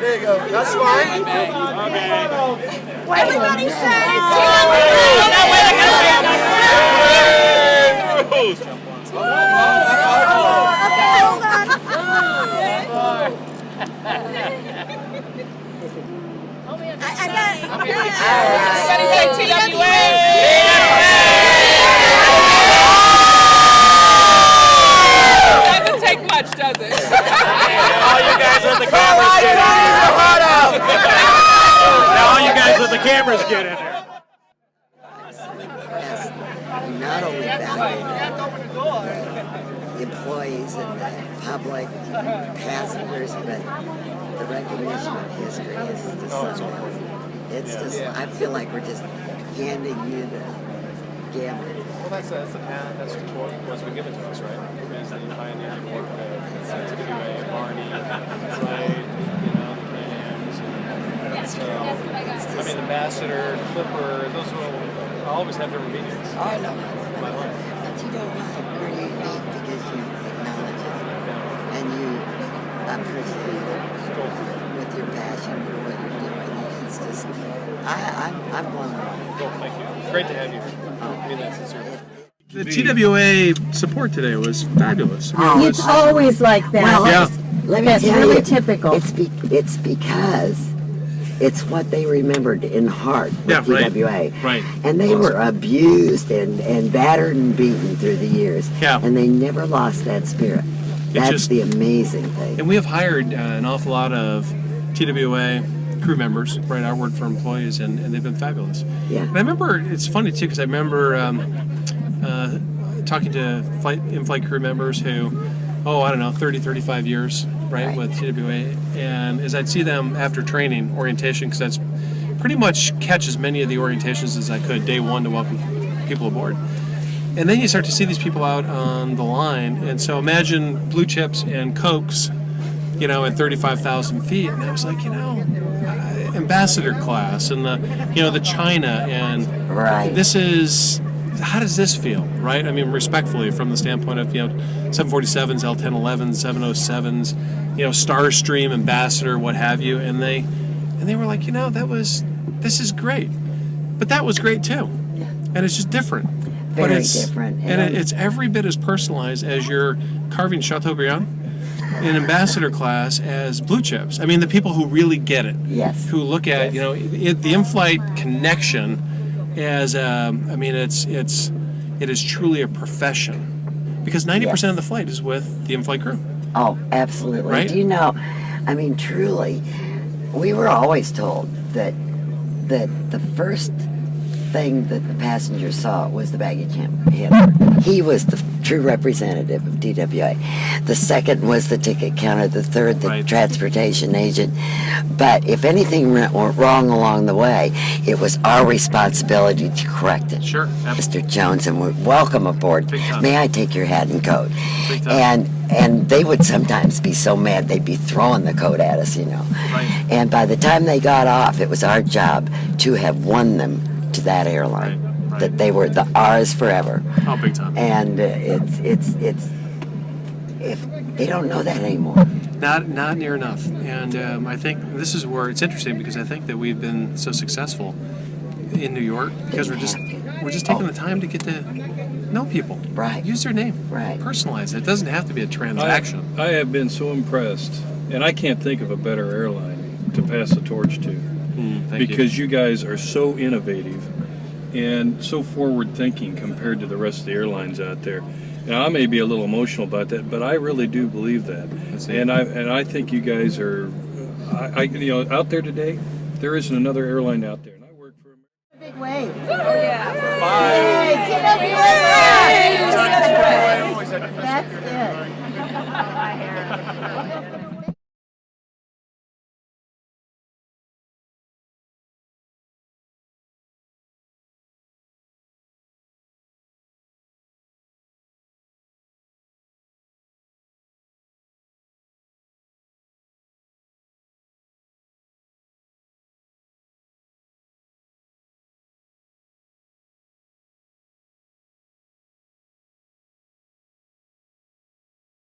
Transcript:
There you go. That's fine. Everybody say okay, hold on. I got it. Everybody say TWA! Doesn't take much, does it? All you guys with the cameras get in there. Now all you guys with the cameras get in there. Not only valued the employees and the public, passengers, but the recognition of history is just something. It's just, I feel like we're just handing you the gambit. Well, that's what's been given to us, right? Is the pioneering work of TWA, Barney, inflight, the cams. So, I mean, Ambassador, Clipper, those will always have their obedience. Oh, I know. But you know what? You're unique because you acknowledge it. And you appreciate it with your passion for what you're doing. It's just, I'm blown away. Cool, thank you. Great to have you here. I mean that sincerely. The TWA support today was fabulous. It's always like that. Well, Yeah. let me That's tell really you, typical. It's because it's what they remembered in heart with Yeah, right. TWA. Right. And they were abused and battered and beaten through the years. Yeah. And they never lost that spirit. That's just- the amazing thing. And we have hired an awful lot of TWA crew members, right, our word for employees, and they've been fabulous. Yeah. And I remember, it's funny too, because I remember talking to in-flight crew members who, I don't know, 30, 35 years, right, with TWA. And as I'd see them after training, orientation, because that's pretty much catch as many of the orientations as I could, day one to welcome people aboard. And then you start to see these people out on the line. And so imagine blue chips and Cokes, at 35,000 feet. And I was like, ambassador class and the China and this is, how does this feel, right? I mean, respectfully from the standpoint of, 747s, L-1011s, 707s, Starstream, Ambassador, what have you. And they were like, this is great. But that was great too. And it's just different. Very different. And it's every bit as personalized as you're carving Chateaubriand in ambassador class as blue chips. I mean, the people who really get it. Yes. Who look at, the in-flight connection as, it is truly a profession. Because 90% of the flight is with the in-flight crew. Oh, absolutely. Right? Do you know, truly, we were always told that the first thing that the passengers saw was the baggage handler. He was the true representative of TWA. The second was the ticket counter. The third, the transportation agent. But if anything went wrong along the way, it was our responsibility to correct it. Sure. Mr. Jones, and we're welcome aboard. May I take your hat and coat? And they would sometimes be so mad they'd be throwing the coat at us, Right. And by the time they got off, it was our job to have won them to that airline. Right. That they were ours forever. Oh, big time. And it's if they don't know that anymore. Not near enough. And I think this is where it's interesting because I think that we've been so successful in New York because we're just taking the time to get to know people. Right. Use their name. Right. Personalize it. It doesn't have to be a transaction. I have been so impressed, and I can't think of a better airline to pass the torch to. Because you guys are so innovative and so forward-thinking compared to the rest of the airlines out there. Now, I may be a little emotional about that, but I really do believe that. And I think you guys are, out there today, there isn't another airline out there. And I work for a big wave. Oh, yeah. Hey, TWA! That's it.